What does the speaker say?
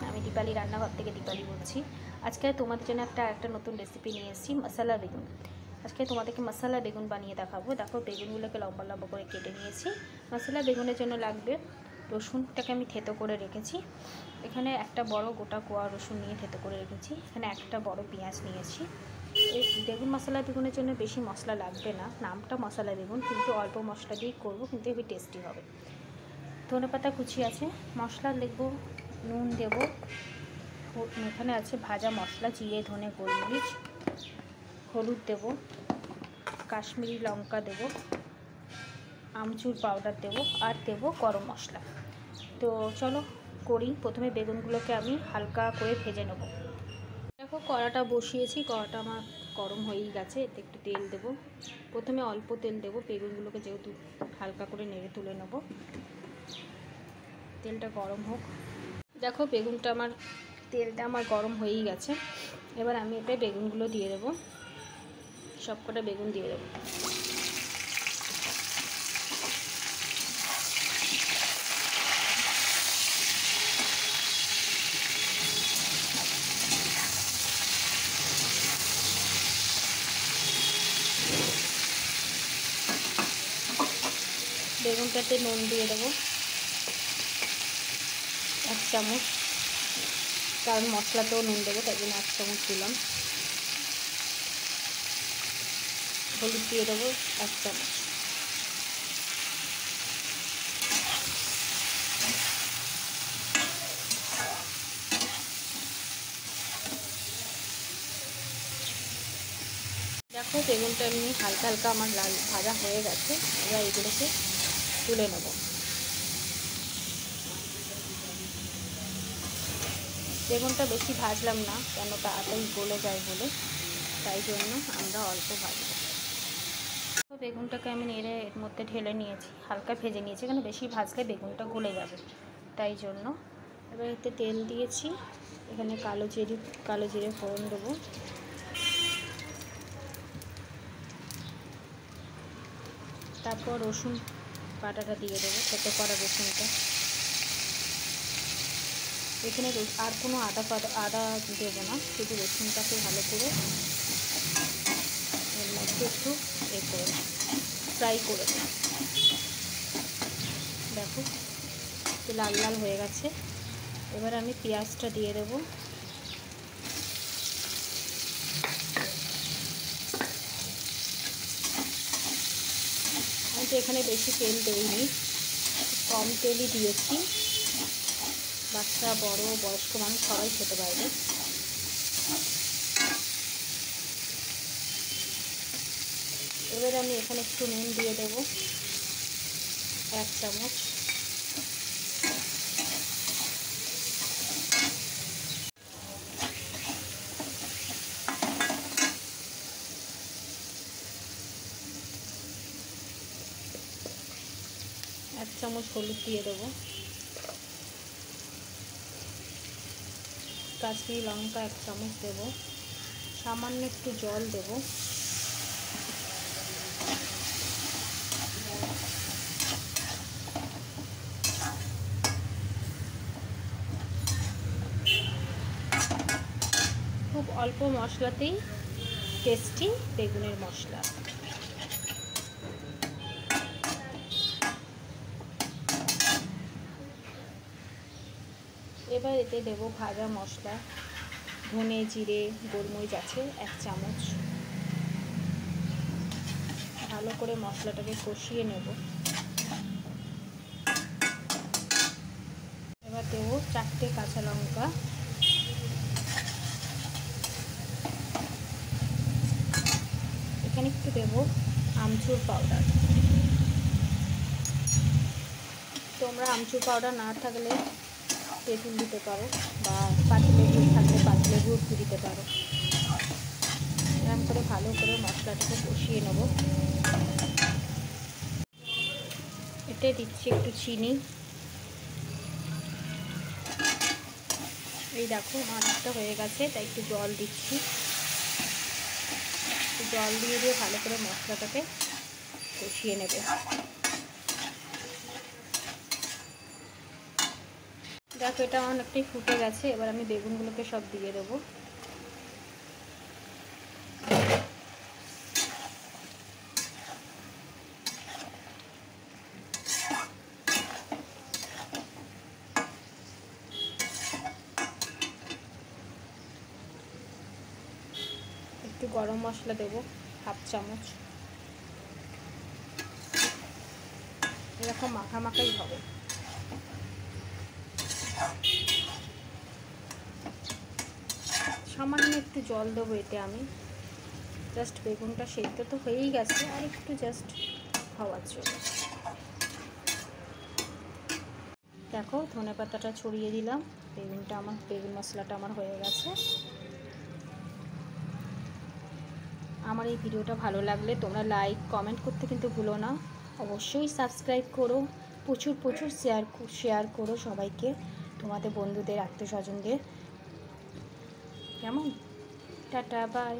আমি দীপালি রান্নাঘর থেকে দীপালি বলছি। আজকে তোমাদের জন্য একটা নতুন রেসিপি নিয়ে এসেছি, মশলা বেগুন। আজকে তোমাদেরকে মশলা বেগুন বানিয়ে দেখাবো। দেখো, বেগুনগুলোকে লম্বা লম্বা করে কেটে নিয়েছি। মশলা বেগুনের জন্য লাগবে রসুনটাকে আমি থেতো করে রেখেছি। এখানে একটা বড় গোটা কোয়া রসুন নিয়ে থেতো করে রেখেছি। এখানে একটা বড় পেঁয়াজ নিয়েছি। এই বেগুন মশলা বেগুনের জন্য বেশি মশলা লাগবে না, নামটা মশলা বেগুন, কিন্তু অল্প মশলা দিয়েই করবো, কিন্তু হেবি টেস্টি হবে। ধনেপাতা কুচি আছে, মশলা লিখব, নুন দেব, এখানে আছে ভাজা মশলা, জিরে ধনে গোলমরিচ, হলুদ দেব, কাশ্মীরি লঙ্কা দেব, আমচুর পাউডার দেব, আর দেব গরম মশলা। তো চলো করি। প্রথমে বেগুনগুলোকে আমি হালকা করে ভেজে নেব। দেখো, কড়াটা বসিয়েছি, কড়াটা আমার গরম হয়েই গেছে। এতে একটু তেল দেব। প্রথমে অল্প তেল দেব, বেগুনগুলোকে যেহেতু হালকা করে নেড়ে তুলে নেব। তেলটা গরম হোক। দেখো, তেলটা আমার গরম হয়েই গেছে। এবার আমি এতে বেগুনগুলো দিয়ে দেবো, সবকটা বেগুন দিয়ে দেবো। বেগুনটাতে নুন দিয়ে দেবো 1 চামচ, কারণ মশলাতেও নুন দেবো, তাই জন্য 1 চামচ দিলাম। হলুদ দিয়ে দেবো 1 চামচ। দেখো, বেগুনটা এমনি হালকা হালকা আমার লাল ভাজা হয়ে গেছে। এবার এগুলোকে তুলে নেব। বেগুনটা বেশি ভাজলাম না, কেন তাড়াতাড়ি গলে যায় বলে, তাই জন্য আমরা অল্প ভাজবো। বেগুনটাকে আমি নেড়ে এর মধ্যে ঢেলে নিয়েছি, হালকা ভেজে নিয়েছি, কেন বেশি ভাজলে বেগুনটা গলে যাবে, তাই জন্য। এবার এতে তেল দিয়েছি, এখানে কালো জিরে ফোড়ন দেবো। তারপর রসুন বাটাটা দিয়ে দেবো, থেতো করা রসুনটা। এখানে আর কোনো আদা দেবো না, শুধু রসুনটাকে ভালো করে এর মধ্যে একটু ফ্রাই করে দেবো। দেখো, একটু লাল লাল হয়ে গেছে। এবার আমি পেঁয়াজটা দিয়ে দেবো। আমি তো এখানে বেশি তেল দিইনি, কম তেলই দিয়েছি। বাচ্চা বড় বয়স্ক মানুষ সবাই খেতে পারবে। এবার আমি এখানে একটু নুন দিয়ে দেব 1 চামচ। এক চামচ হলুদ দিয়ে দেবো। কাশ্মীরি লঙ্কা 1 চামচ দেবো। সামান্য একটু জল দেবো। খুব অল্প মশলাতেই টেস্টি বেগুনের মশলা। এবার এতে দেবো ভাজা মশলা, ধনে জিরে গোলমরিচ আছে 1 চামচ। ভালো করে মশলাটাকে কষিয়ে নেব। এবার দেবো 4টে কাঁচা লঙ্কা। এখানে একটু দেবো আমচুর পাউডার। তোমরা আমচুর পাউডার না থাকলে তেঁতুল দিতে পারো, বা পাতিলেবু থাকলে পাতিলেবু একটু দিতে পারো। এরকম করে ভালো করে মশলাটাকে কষিয়ে নেব। এতে দিচ্ছি একটু চিনি। এই দেখো, অনেকটা হয়ে গেছে, তাই একটু জল দিচ্ছি। জল দিয়ে ভালো করে মশলাটাকে কষিয়ে নেবে। দেখো এটা অনেকটাই ফুটে গেছে। এবার আমি বেগুনগুলোকে সব দিয়ে দেবো। একটু গরম মশলা দেবো 1/2 চামচ। এরকম মাখা মাখাই হবে। সামান্য একটু জল দেবো এতে আমি, জাস্ট বেগুনটা সেদ্ধ তো হয়েই গেছে, আর একটু জাস্ট হওয়ার জন্য। দেখো ধনেপাতাটা ছড়িয়ে দিলাম। বেগুন মশলাটা আমার হয়ে গেছে। আমার এই ভিডিওটা ভালো লাগলে তোমরা লাইক কমেন্ট করতে কিন্তু ভুলো না। অবশ্যই সাবস্ক্রাইব করো, প্রচুর প্রচুর শেয়ার করো সবাইকে, তোমাদের বন্ধুদের, আত্মীয় স্বজনদের। কেমন? Ta-ta, by.